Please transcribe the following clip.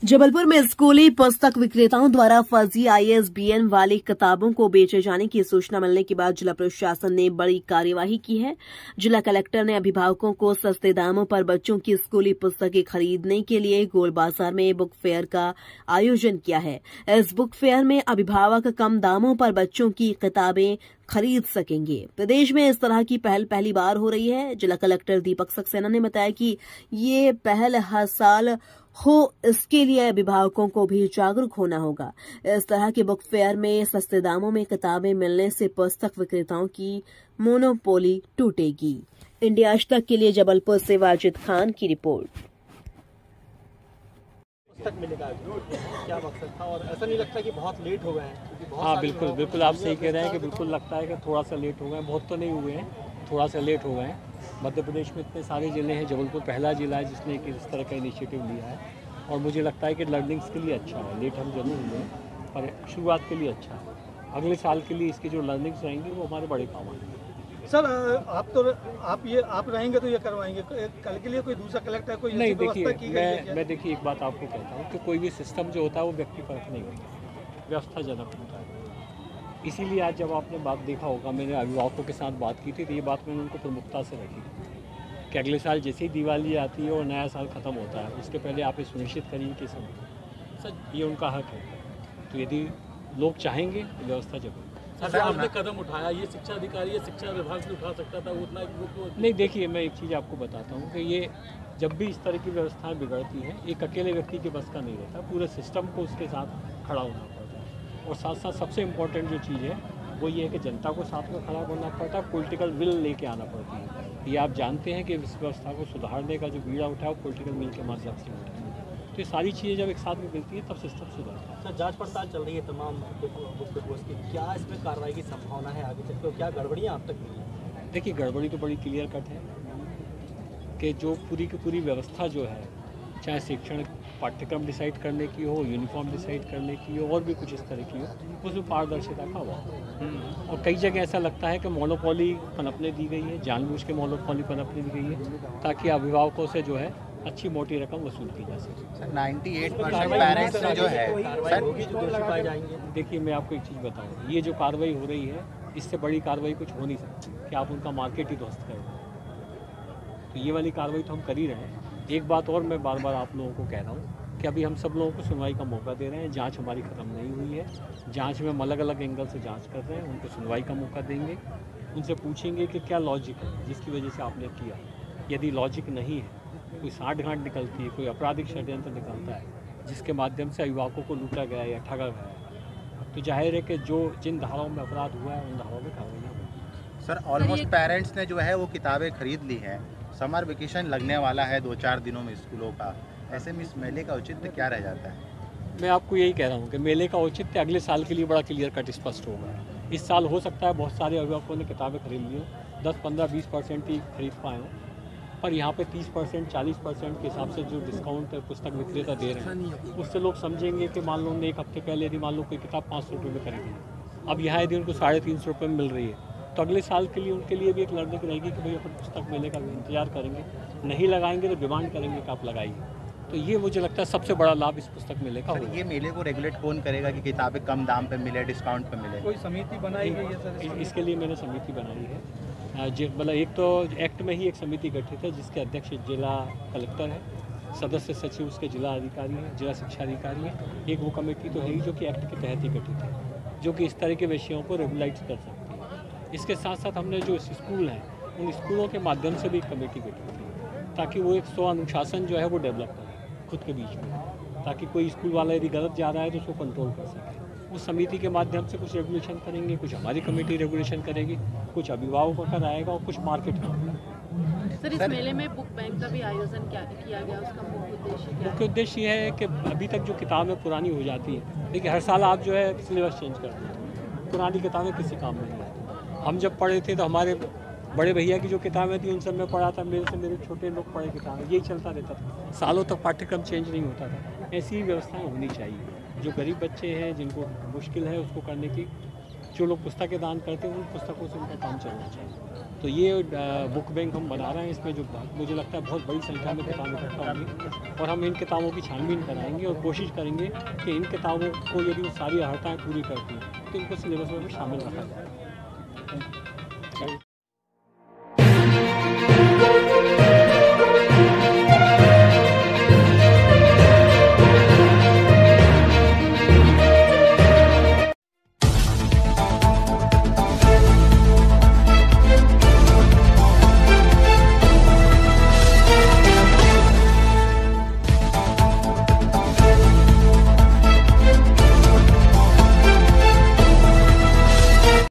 जबलपुर में स्कूली पुस्तक विक्रेताओं द्वारा फर्जी ISBN वाली किताबों को बेचे जाने की सूचना मिलने के बाद जिला प्रशासन ने बड़ी कार्यवाही की है। जिला कलेक्टर ने अभिभावकों को सस्ते दामों पर बच्चों की स्कूली पुस्तकें खरीदने के लिए गोल बाजार में बुक फेयर का आयोजन किया है। इस बुक फेयर में अभिभावक कम दामों पर बच्चों की किताबें खरीद सकेंगे। प्रदेश में इस तरह की पहल पहली बार हो रही है। जिला कलेक्टर दीपक सक्सेना ने बताया कि ये पहल हर साल हो, इसके लिए अभिभावकों को भी जागरूक होना होगा। इस तरह के बुक फेयर में सस्ते दामों में किताबें मिलने से पुस्तक विक्रेताओं की मोनोपोली टूटेगी। इंडिया आज तक के लिए जबलपुर से वाजिद खान की रिपोर्ट। पुस्तक मिलेगा क्या मकसद था, और ऐसा नहीं लगता कि बहुत लेट हो गए हैं? हाँ बिल्कुल आप सही कह रहे हैं कि बिल्कुल लगता है कि थोड़ा सा लेट हो गए हैं। बहुत तो नहीं हुए हैं, थोड़ा सा लेट हो गए हैं। मध्य प्रदेश में इतने सारे ज़िले हैं, जबलपुर पहला ज़िला है जिसने इस तरह का इनिशिएटिव लिया है और मुझे लगता है कि लर्निंग्स के लिए अच्छा है। लेट हम जरूर हुए हैं पर शुरुआत के लिए अच्छा है। अगले साल के लिए इसकी जो लर्निंग्स रहेंगी वो हमारे बड़े काम आएंगे। सर आप रहेंगे तो ये करवाएंगे, कल के लिए कोई दूसरा कलेक्टर कोई नहीं? देखिए मैं देखिए एक बात आपको कहता हूँ कि कोई भी सिस्टम जो होता है वो व्यक्ति परख नहीं होता, व्यवस्थाजनक होता है। इसीलिए आज जब आपने बात देखा होगा, मैंने अभिभावकों के साथ बात की थी तो ये बात मैंने उनको प्रमुखता से रखी कि अगले साल जैसे ही दिवाली आती है और नया साल ख़त्म होता है उसके पहले आप ये सुनिश्चित करिए कि सर ये उनका हक है। तो यदि लोग चाहेंगे तो व्यवस्था जरूर। सर आपने कदम उठाया, ये शिक्षा अधिकारी या शिक्षा विभाग से उठा सकता था उतना नहीं। देखिए मैं एक चीज़ आपको बताता हूँ कि ये जब भी इस तरह की व्यवस्थाएँ बिगड़ती हैं एक अकेले व्यक्ति के बस का नहीं रहता, पूरे सिस्टम को उसके साथ खड़ा होना पड़ता है। और साथ साथ सबसे इम्पोर्टेंट जो चीज़ है वो ये है कि जनता को साथ में खड़ा होना पड़ता है, पॉलिटिकल विल लेके आना पड़ती है। ये आप जानते हैं कि इस व्यवस्था को सुधारने का जो बीड़ा उठा है वो पॉलिटिकल विल के माध्यम से उठा है। तो ये सारी चीज़ें जब एक साथ में मिलती है तब सिस्टम सुधरता है। सर जांच पड़ताल चल रही है तमाम बुक डिपोज की, क्या इसमें कार्रवाई की संभावना है आगे चलकर, क्या गड़बड़ियाँ आप तक मिली हैं? देखिए गड़बड़ी तो बड़ी क्लियर कट है कि जो पूरी की पूरी व्यवस्था जो है, चाहे शिक्षण पाठ्यक्रम डिसाइड करने की हो, यूनिफॉर्म डिसाइड करने की हो और भी कुछ इस तरह की हो, उसमें पारदर्शिता का अभाव। और कई जगह ऐसा लगता है कि मोनोपोली पनपने दी गई है, जानबूझ के मोनोपोली पनपने दी गई है ताकि अभिभावकों से जो है अच्छी मोटी रकम वसूल की जा सके। 98% पेरेंट्स जो है सर, देखिए मैं आपको एक चीज़ बताऊँ, ये जो कार्रवाई हो रही है इससे बड़ी कार्रवाई कुछ हो नहीं सकती कि आप उनका मार्केट ही ध्वस्त करें। तो ये वाली कार्रवाई तो हम कर ही रहे हैं। एक बात और मैं बार बार आप लोगों को कह रहा हूँ कि अभी हम सब लोगों को सुनवाई का मौका दे रहे हैं। जांच हमारी ख़त्म नहीं हुई है, जांच में हम अलग अलग एंगल से जांच कर रहे हैं। उनको सुनवाई का मौका देंगे, उनसे पूछेंगे कि क्या लॉजिक है जिसकी वजह से आपने किया। यदि लॉजिक नहीं है, कोई साठगांठ निकलती है, कोई आपराधिक षड्यंत्र निकलता है जिसके माध्यम से अभिभावकों को लूटा गया या ठगा गया, तो जाहिर है कि जिन धाराओं में अपराध हुआ है उन धाराओं में कार्रवाई होगी। सर ऑलमोस्ट पेरेंट्स ने जो है वो किताबें खरीद ली हैं, समर वेकेशन लगने वाला है 2-4 दिनों में स्कूलों का, ऐसे में इस मेले का औचित्य क्या रह जाता है? मैं आपको यही कह रहा हूँ कि मेले का औचित्य अगले साल के लिए बड़ा क्लियर कट स्पष्ट होगा। इस साल हो सकता है बहुत सारे अभिभावकों ने किताबें खरीद ली हो, 10, 15, 20% ही खरीद पाए हों, पर यहाँ पे 30%, 40% के हिसाब से जो डिस्काउंट पुस्तक विक्रेता दे रहे हैं उससे लोग समझेंगे कि मान लो उन्होंने एक हफ्ते पहले यदि मान लो कोई किताब 500 रुपये में खरीदी, अब यहाँ यदि उनको 350 रुपये में मिल रही है तो अगले साल के लिए उनके लिए भी एक लर्निंग रहेगी कि भाई अपन पुस्तक मेले का इंतजार करेंगे, नहीं लगाएंगे तो डिमांड करेंगे कि आप लगाइए। तो ये मुझे लगता है सबसे बड़ा लाभ इस पुस्तक मेले का होगा। ये मेले को रेगुलेट कौन करेगा कि किताबें कम दाम पे मिले, डिस्काउंट पे मिले? कोई समिति बनाई गई है सर? इसके लिए मैंने समिति बनाई है। मतलब एक तो एक्ट में ही एक समिति गठित है जिसके अध्यक्ष जिला कलेक्टर है, सदस्य सचिव उसके जिला अधिकारी हैं, जिला शिक्षा अधिकारी हैं। एक वो कमेटी तो है ही जो कि एक्ट के तहत ही गठित है, जो कि इस तरह के विषयों को रेगुलाइज कर सकती है। इसके साथ साथ हमने जो स्कूल हैं उन स्कूलों के माध्यम से भी एक कमेटी गठित की ताकि वो एक अनुशासन जो है वो डेवलप करे खुद के बीच में, ताकि कोई स्कूल वाला यदि गलत जा रहा है तो उसको कंट्रोल कर सके। उस समिति के माध्यम से कुछ रेगुलेशन करेंगे, कुछ हमारी कमेटी रेगुलेशन करेगी, कुछ अभिभावकों का रहेगा और कुछ मार्केट का होगा। सर इस मेले में बुक बैंक का भी आयोजन किया गया, उसका मुख्य उद्देश्य क्या है? मुख्य उद्देश्य ये है कि अभी तक जो किताबें पुरानी हो जाती हैं, देखिए हर साल आप जो है सिलेबस चेंज करते हैं, पुरानी किताबें किसी काम में नहीं आती। हम जब पढ़े थे तो हमारे बड़े भैया की जो किताबें थी उन सब में पढ़ा था, मेरे छोटे लोग पढ़े किताबें, यही चलता रहता था, सालों तक पाठ्यक्रम चेंज नहीं होता था। ऐसी व्यवस्थाएं होनी चाहिए। जो गरीब बच्चे हैं जिनको मुश्किल है उसको करने की, जो लोग पुस्तकें दान करते हैं उन पुस्तकों से उनका काम चलना चाहिए। तो ये बुक बैंक हम बना रहे हैं, इसमें जो मुझे लगता है बहुत बड़ी संख्या में किताबें इकट्ठा होंगी और हम इन किताबों की छानबीन कराएंगे और कोशिश करेंगे कि इन किताबों को यदि वो सारी अर्हताएँ पूरी करती हैं तो इनको सिलेबस में भी शामिल रखा जाए।